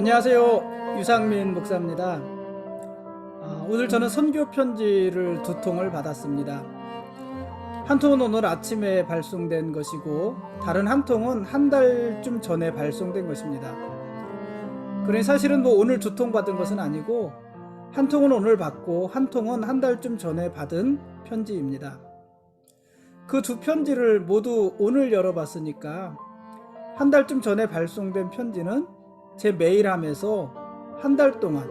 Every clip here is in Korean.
안녕하세요. 유상민 목사입니다. 오늘 저는 선교 편지를 2통을 받았습니다. 한 통은 오늘 아침에 발송된 것이고 다른 한 통은 한 달쯤 전에 발송된 것입니다. 그러니 사실은 오늘 2통 받은 것은 아니고 한 통은 오늘 받고 한 통은 한 달쯤 전에 받은 편지입니다. 그 두 편지를 모두 오늘 열어봤으니까 한 달쯤 전에 발송된 편지는 제 메일함에서 한 달 동안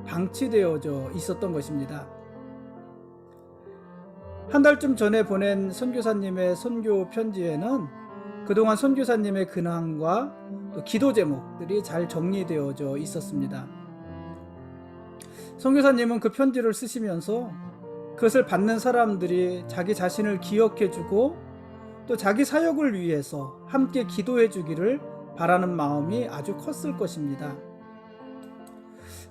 방치되어져 있었던 것입니다. 한 달쯤 전에 보낸 선교사님의 선교 편지에는 그동안 선교사님의 근황과 또 기도 제목들이 잘 정리되어져 있었습니다. 선교사님은 그 편지를 쓰시면서 그것을 받는 사람들이 자기 자신을 기억해주고 또 자기 사역을 위해서 함께 기도해 주기를 바라는 마음이 아주 컸을 것입니다.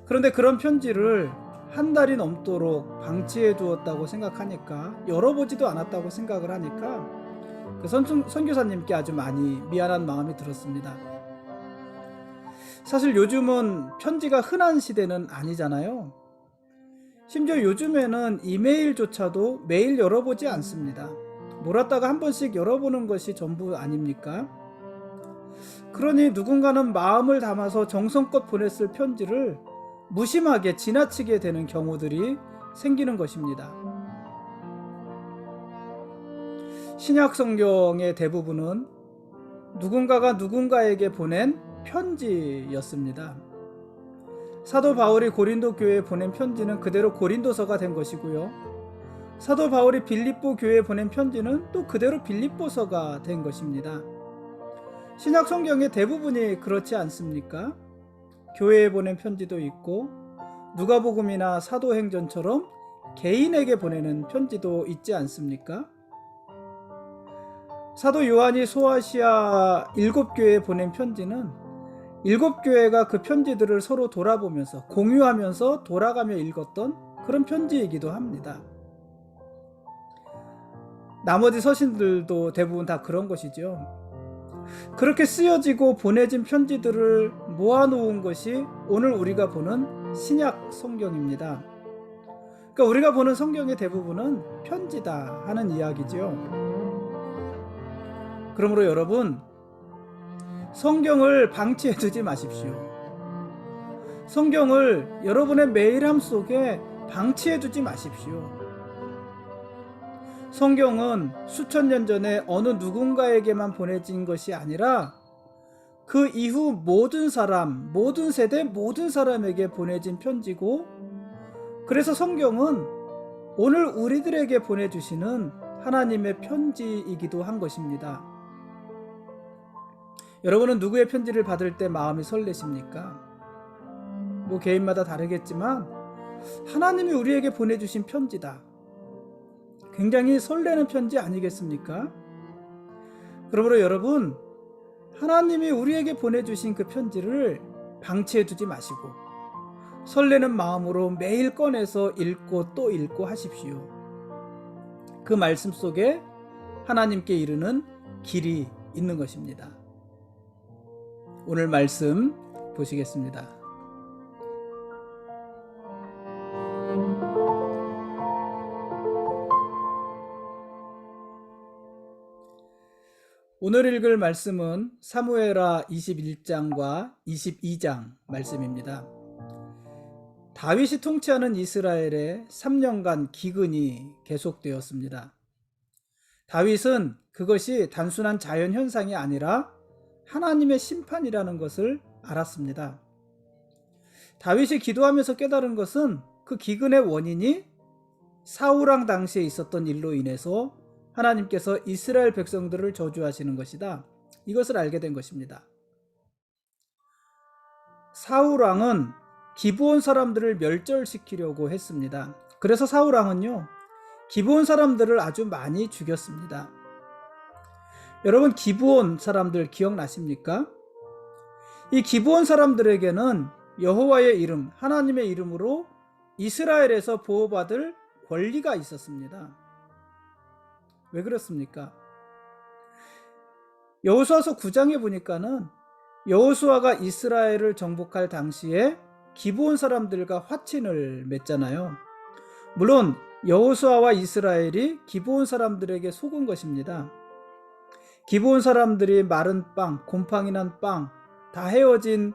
그런데 그런 편지를 한 달이 넘도록 방치해 두었다고 생각하니까, 열어보지도 않았다고 생각을 하니까 그 선교사님께 아주 많이 미안한 마음이 들었습니다. 사실 요즘은 편지가 흔한 시대는 아니잖아요. 심지어 요즘에는 이메일조차도 매일 열어보지 않습니다. 몰았다가 한 번씩 열어보는 것이 전부 아닙니까? 그러니 누군가는 마음을 담아서 정성껏 보냈을 편지를 무심하게 지나치게 되는 경우들이 생기는 것입니다. 신약 성경의 대부분은 누군가가 누군가에게 보낸 편지였습니다. 사도 바울이 고린도 교회에 보낸 편지는 그대로 고린도서가 된 것이고요. 사도 바울이 빌립보 교회에 보낸 편지는 또 그대로 빌립보서가 된 것입니다. 신약 성경의 대부분이 그렇지 않습니까? 교회에 보낸 편지도 있고 누가복음이나 사도행전처럼 개인에게 보내는 편지도 있지 않습니까? 사도 요한이 소아시아 7교회에 보낸 편지는 7교회가 그 편지들을 서로 돌아보면서 공유하면서 돌아가며 읽었던 그런 편지이기도 합니다. 나머지 서신들도 대부분 다 그런 것이죠. 그렇게 쓰여지고 보내진 편지들을 모아놓은 것이 오늘 우리가 보는 신약 성경입니다. 그러니까 우리가 보는 성경의 대부분은 편지다 하는 이야기죠. 그러므로 여러분, 성경을 방치해두지 마십시오. 성경을 여러분의 메일함 속에 방치해두지 마십시오. 성경은 수천 년 전에 어느 누군가에게만 보내진 것이 아니라 그 이후 모든 사람, 모든 세대, 모든 사람에게 보내진 편지고, 그래서 성경은 오늘 우리들에게 보내주시는 하나님의 편지이기도 한 것입니다. 여러분은 누구의 편지를 받을 때 마음이 설레십니까? 개인마다 다르겠지만 하나님이 우리에게 보내주신 편지다. 굉장히 설레는 편지 아니겠습니까? 그러므로 여러분, 하나님이 우리에게 보내주신 그 편지를 방치해두지 마시고 설레는 마음으로 매일 꺼내서 읽고 또 읽고 하십시오. 그 말씀 속에 하나님께 이르는 길이 있는 것입니다. 오늘 말씀 보시겠습니다. 오늘 읽을 말씀은 사무엘하 21장과 22장 말씀입니다. 다윗이 통치하는 이스라엘에 3년간 기근이 계속되었습니다. 다윗은 그것이 단순한 자연현상이 아니라 하나님의 심판이라는 것을 알았습니다. 다윗이 기도하면서 깨달은 것은 그 기근의 원인이 사울왕 당시에 있었던 일로 인해서 하나님께서 이스라엘 백성들을 저주하시는 것이다. 이것을 알게 된 것입니다. 사울왕은 기브온 사람들을 멸절시키려고 했습니다. 그래서 사울왕은요, 기브온 사람들을 아주 많이 죽였습니다. 여러분, 기브온 사람들 기억나십니까? 이 기브온 사람들에게는 여호와의 이름, 하나님의 이름으로 이스라엘에서 보호받을 권리가 있었습니다. 왜 그렇습니까? 여호수아서 9장에 보니까는 여호수아가 이스라엘을 정복할 당시에 기브온 사람들과 화친을 맺잖아요. 물론 여호수아와 이스라엘이 기브온 사람들에게 속은 것입니다. 기브온 사람들이 마른 빵, 곰팡이 난 빵, 다 헤어진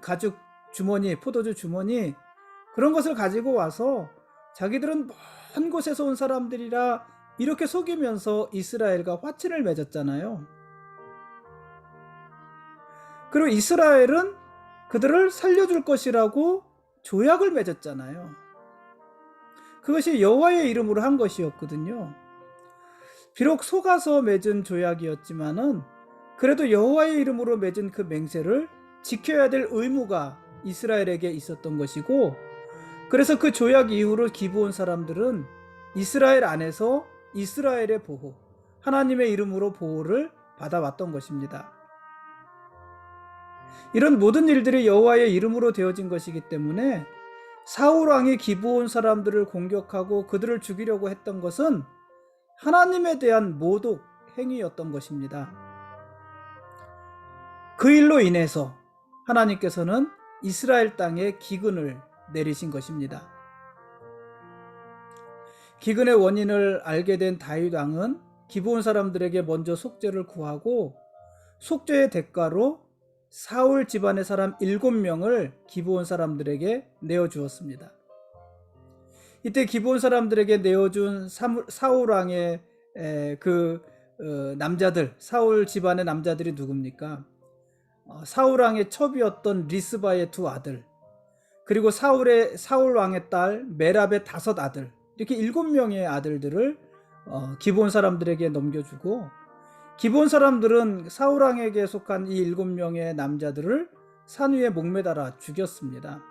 가죽 주머니, 포도주 주머니, 그런 것을 가지고 와서 자기들은 먼 곳에서 온 사람들이라 이렇게 속이면서 이스라엘과 화친을 맺었잖아요. 그리고 이스라엘은 그들을 살려줄 것이라고 조약을 맺었잖아요. 그것이 여호와의 이름으로 한 것이었거든요. 비록 속아서 맺은 조약이었지만은 그래도 여호와의 이름으로 맺은 그 맹세를 지켜야 될 의무가 이스라엘에게 있었던 것이고, 그래서 그 조약 이후로 기브온 사람들은 이스라엘 안에서 이스라엘의 보호, 하나님의 이름으로 보호를 받아왔던 것입니다. 이런 모든 일들이 여호와의 이름으로 되어진 것이기 때문에 사울 왕이 기브온 사람들을 공격하고 그들을 죽이려고 했던 것은 하나님에 대한 모독 행위였던 것입니다. 그 일로 인해서 하나님께서는 이스라엘 땅에 기근을 내리신 것입니다. 기근의 원인을 알게 된 다윗 왕은 기브온 사람들에게 먼저 속죄를 구하고, 속죄의 대가로 사울 집안의 사람 7명을 기브온 사람들에게 내어주었습니다. 이때 기브온 사람들에게 내어준 사울 왕의 남자들, 사울 집안의 남자들이 누굽니까? 사울 왕의 첩이었던 리스바의 2 아들, 그리고 사울 왕의 딸 메랍의 5 아들, 이렇게 7명의 아들들을 기브온 사람들에게 넘겨주고, 기브온 사람들은 사울 왕에게 속한 이 7명의 남자들을 산 위에 목매달아 죽였습니다.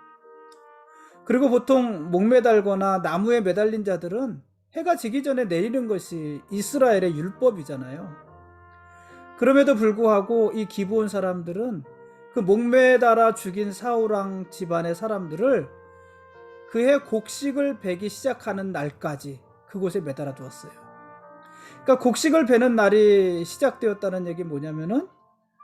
그리고 보통 목매달거나 나무에 매달린 자들은 해가 지기 전에 내리는 것이 이스라엘의 율법이잖아요. 그럼에도 불구하고 이 기브온 사람들은 그 목매달아 죽인 사울 왕 집안의 사람들을 그해 곡식을 베기 시작하는 날까지 그곳에 매달아 두었어요. 그러니까 곡식을 베는 날이 시작되었다는 얘기 뭐냐면은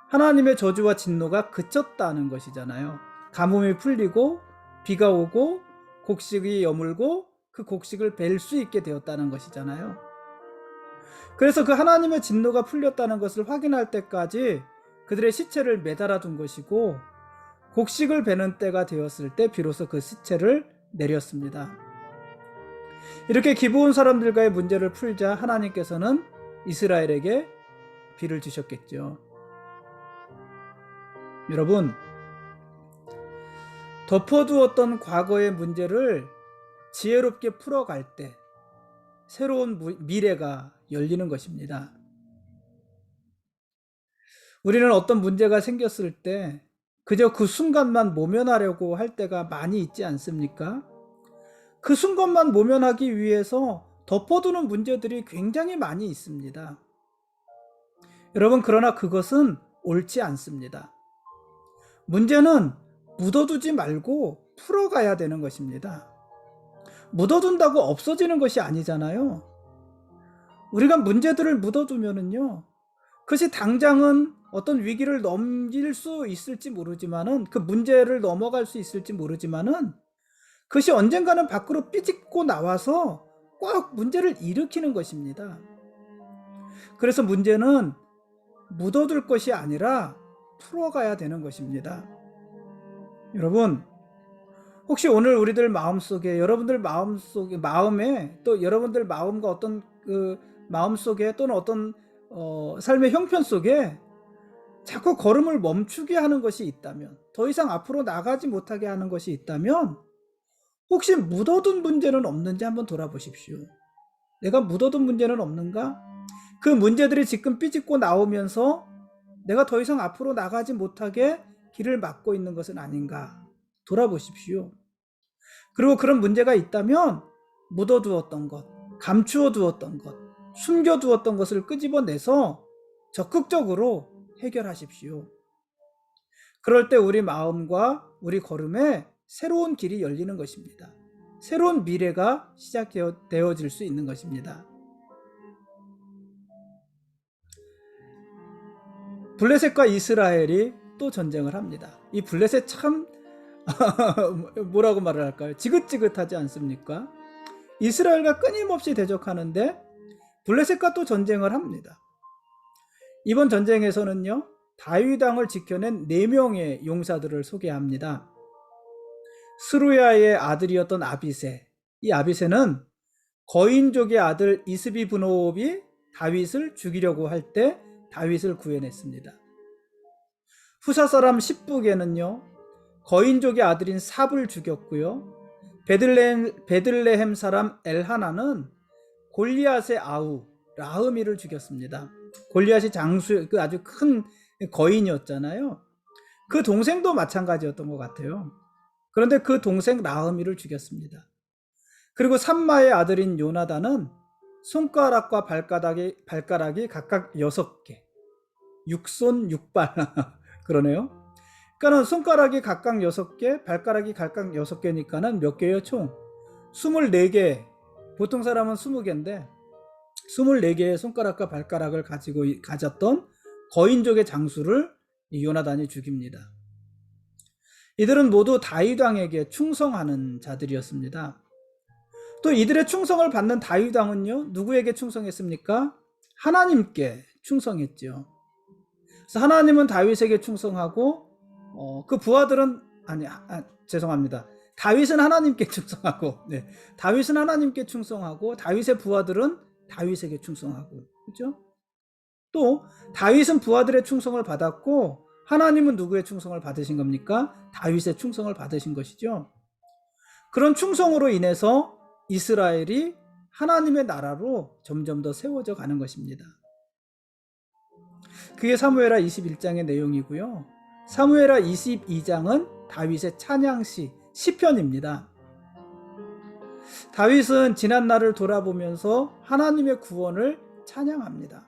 하나님의 저주와 진노가 그쳤다는 것이잖아요. 가뭄이 풀리고 비가 오고 곡식이 여물고 그 곡식을 벨 수 있게 되었다는 것이잖아요. 그래서 그 하나님의 진노가 풀렸다는 것을 확인할 때까지 그들의 시체를 매달아 둔 것이고, 곡식을 베는 때가 되었을 때 비로소 그 시체를 내렸습니다. 이렇게 기브온 사람들과의 문제를 풀자 하나님께서는 이스라엘에게 비를 주셨겠죠. 여러분, 덮어두었던 과거의 문제를 지혜롭게 풀어갈 때 새로운 미래가 열리는 것입니다. 우리는 어떤 문제가 생겼을 때 그저 그 순간만 모면하려고 할 때가 많이 있지 않습니까? 그 순간만 모면하기 위해서 덮어두는 문제들이 굉장히 많이 있습니다. 여러분, 그러나 그것은 옳지 않습니다. 문제는 묻어두지 말고 풀어가야 되는 것입니다. 묻어둔다고 없어지는 것이 아니잖아요. 우리가 문제들을 묻어두면은요, 그것이 당장은 어떤 위기를 넘길 수 있을지 모르지만은, 그 문제를 넘어갈 수 있을지 모르지만은, 그것이 언젠가는 밖으로 삐집고 나와서 꼭 문제를 일으키는 것입니다. 그래서 문제는 묻어둘 것이 아니라 풀어가야 되는 것입니다. 여러분, 혹시 오늘 우리들 마음속에, 여러분들 마음에, 또 여러분들 마음과 어떤 그 마음속에, 또는 어떤 삶의 형편 속에 자꾸 걸음을 멈추게 하는 것이 있다면, 더 이상 앞으로 나가지 못하게 하는 것이 있다면, 혹시 묻어둔 문제는 없는지 한번 돌아보십시오. 내가 묻어둔 문제는 없는가? 그 문제들이 지금 삐집고 나오면서 내가 더 이상 앞으로 나가지 못하게 길을 막고 있는 것은 아닌가? 돌아보십시오. 그리고 그런 문제가 있다면 묻어두었던 것, 감추어 두었던 것, 숨겨두었던 것을 끄집어내서 적극적으로 해결하십시오. 그럴 때 우리 마음과 우리 걸음에 새로운 길이 열리는 것입니다. 새로운 미래가 시작되어질 수 있는 것입니다. 블레셋과 이스라엘이 또 전쟁을 합니다. 이 블레셋 참 뭐라고 말을 할까요? 지긋지긋하지 않습니까? 이스라엘과 끊임없이 대적하는데 블레셋과 또 전쟁을 합니다. 이번 전쟁에서는요, 다윗 왕을 지켜낸 4명의 용사들을 소개합니다. 스루야의 아들이었던 아비새. 이 아비새는 거인족의 아들 이스비브노업이 다윗을 죽이려고 할 때 다윗을 구해냈습니다. 후사 사람 십북에는요, 거인족의 아들인 삽을 죽였고요. 베들레헴 사람 엘하나는 골리앗의 아우 라흐미를 죽였습니다. 골리앗이 장수, 그 아주 큰 거인이었잖아요. 그 동생도 마찬가지였던 것 같아요. 그런데 그 동생 라흐미를 죽였습니다. 그리고 삼마의 아들인 요나단은 손가락과 발가락이 각각 6개, 6손 6발 그러네요. 그러니까 손가락이 각각 6개, 발가락이 각각 6개니까는 몇 개예요? 총 24개. 보통 사람은 20개인데 24개의 손가락과 발가락을 가졌던 거인족의 장수를 요나단이 죽입니다. 이들은 모두 다윗 왕에게 충성하는 자들이었습니다. 또 이들의 충성을 받는 다윗 왕은요, 누구에게 충성했습니까? 하나님께 충성했죠. 그래서 하나님은 다윗에게 충성하고 그 부하들은 죄송합니다. 다윗은 하나님께 충성하고, 다윗은 하나님께 충성하고 다윗의 부하들은 다윗에게 충성하고, 그렇죠? 또 다윗은 부하들의 충성을 받았고 하나님은 누구의 충성을 받으신 겁니까? 다윗의 충성을 받으신 것이죠. 그런 충성으로 인해서 이스라엘이 하나님의 나라로 점점 더 세워져 가는 것입니다. 그게 사무엘하 21장의 내용이고요. 사무엘하 22장은 다윗의 찬양시, 시편입니다. 다윗은 지난 날을 돌아보면서 하나님의 구원을 찬양합니다.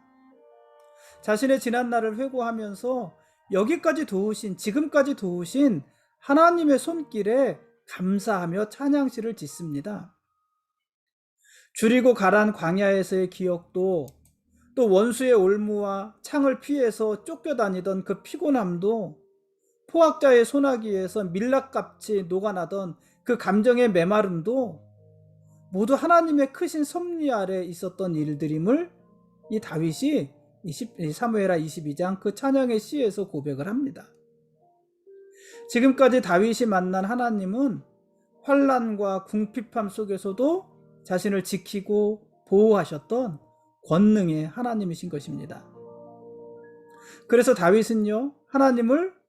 자신의 지난 날을 회고하면서 여기까지 도우신, 지금까지 도우신 하나님의 손길에 감사하며 찬양시를 짓습니다. 줄이고 가란 광야에서의 기억도, 또 원수의 올무와 창을 피해서 쫓겨다니던 그 피곤함도, 포악자의 소나기에서 밀랍같이 녹아나던 그 감정의 메마름도 모두 하나님의 크신 섭리 아래 있었던 일들임을 이 다윗이 사무엘하 22장 그 찬양의 시에서 고백을 합니다. 지금까지 다윗이 만난 하나님은 환난과 궁핍함 속에서도 자신을 지키고 보호하셨던 권능의 하나님이신 것입니다. 그래서 다윗은요, 하나님을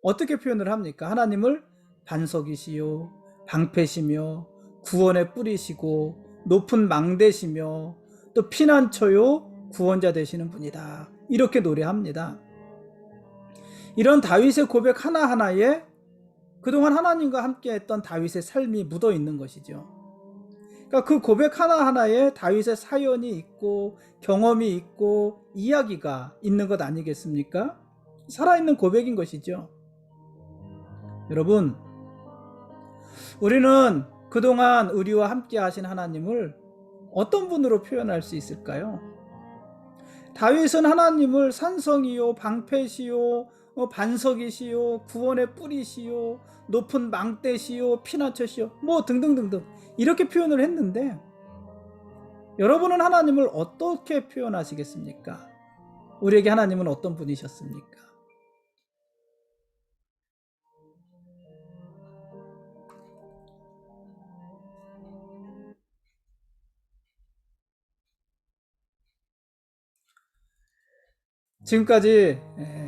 어떻게 표현을 합니까? 하나님을 반석이시요 방패시며 구원의 뿌리시고 높은 망대시며 또 피난처요 구원자 되시는 분이다, 이렇게 노래합니다. 이런 다윗의 고백 하나하나에 그동안 하나님과 함께 했던 다윗의 삶이 묻어 있는 것이죠. 그러니까 그 고백 하나하나에 다윗의 사연이 있고 경험이 있고 이야기가 있는 것 아니겠습니까? 살아있는 고백인 것이죠. 여러분, 우리는 그동안 우리와 함께 하신 하나님을 어떤 분으로 표현할 수 있을까요? 다윗은 하나님을 산성이요 방패시요 반석이시요 구원의 뿌리시요 높은 망대시요 피난처시요 뭐 등등등등 이렇게 표현을 했는데, 여러분은 하나님을 어떻게 표현하시겠습니까? 우리에게 하나님은 어떤 분이셨습니까? 지금까지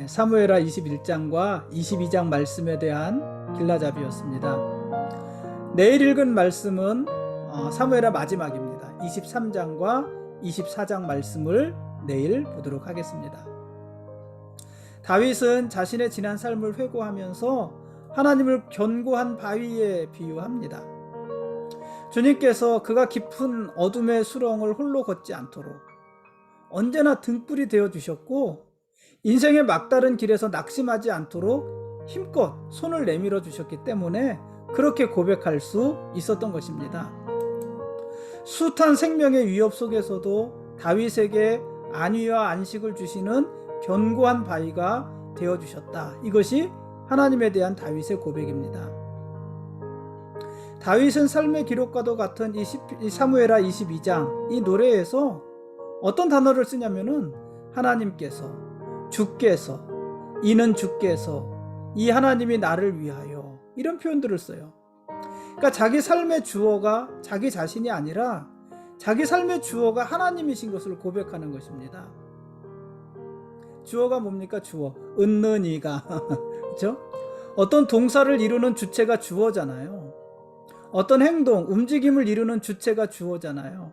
사무엘하 21장과 22장 말씀에 대한 길라잡이였습니다. 내일 읽은 말씀은 사무엘하 마지막입니다. 23장과 24장 말씀을 내일 보도록 하겠습니다. 다윗은 자신의 지난 삶을 회고하면서 하나님을 견고한 바위에 비유합니다. 주님께서 그가 깊은 어둠의 수렁을 홀로 걷지 않도록 언제나 등불이 되어주셨고, 인생의 막다른 길에서 낙심하지 않도록 힘껏 손을 내밀어 주셨기 때문에 그렇게 고백할 수 있었던 것입니다. 숱한 생명의 위협 속에서도 다윗에게 안위와 안식을 주시는 견고한 바위가 되어 주셨다. 이것이 하나님에 대한 다윗의 고백입니다. 다윗은 삶의 기록과도 같은 이 사무엘하 22장 이 노래에서 어떤 단어를 쓰냐면은 하나님께서, 주께서, 이는 주께서, 이 하나님이 나를 위하여, 이런 표현들을 써요. 그러니까 자기 삶의 주어가 자기 자신이 아니라 자기 삶의 주어가 하나님이신 것을 고백하는 것입니다. 주어가 뭡니까? 주어. 은느니가. 그렇죠? 어떤 동사를 이루는 주체가 주어잖아요. 어떤 행동, 움직임을 이루는 주체가 주어잖아요.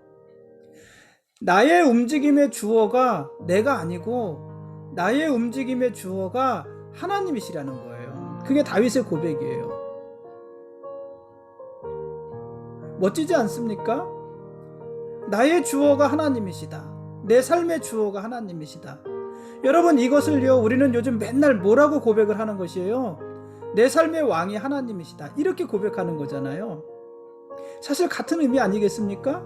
나의 움직임의 주어가 내가 아니고 나의 움직임의 주어가 하나님이시라는 거예요. 그게 다윗의 고백이에요. 멋지지 않습니까? 나의 주어가 하나님이시다. 내 삶의 주어가 하나님이시다. 여러분, 이것을요, 우리는 요즘 맨날 뭐라고 고백을 하는 것이에요? 내 삶의 왕이 하나님이시다. 이렇게 고백하는 거잖아요. 사실 같은 의미 아니겠습니까?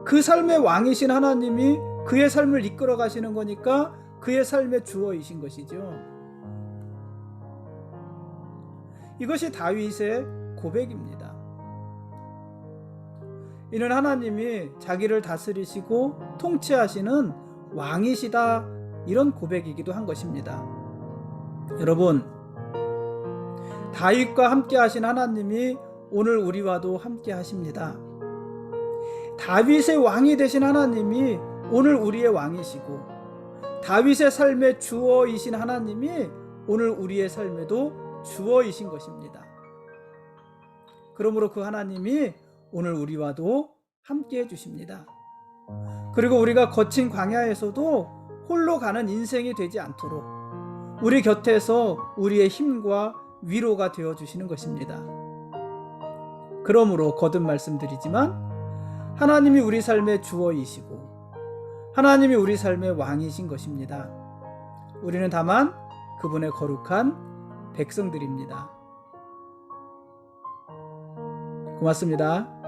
그 삶의 왕이신 하나님이 그의 삶을 이끌어 가시는 거니까 그의 삶의 주어이신 것이죠. 이것이 다윗의 고백입니다. 이는 하나님이 자기를 다스리시고 통치하시는 왕이시다, 이런 고백이기도 한 것입니다. 여러분, 다윗과 함께 하신 하나님이 오늘 우리와도 함께 하십니다. 다윗의 왕이 되신 하나님이 오늘 우리의 왕이시고 다윗의 삶의 주어이신 하나님이 오늘 우리의 삶에도 주어이신 것입니다. 그러므로 그 하나님이 오늘 우리와도 함께 해주십니다. 그리고 우리가 거친 광야에서도 홀로 가는 인생이 되지 않도록 우리 곁에서 우리의 힘과 위로가 되어주시는 것입니다. 그러므로 거듭 말씀드리지만 하나님이 우리 삶의 주어이시고 하나님이 우리 삶의 왕이신 것입니다. 우리는 다만 그분의 거룩한 백성들입니다. 고맙습니다.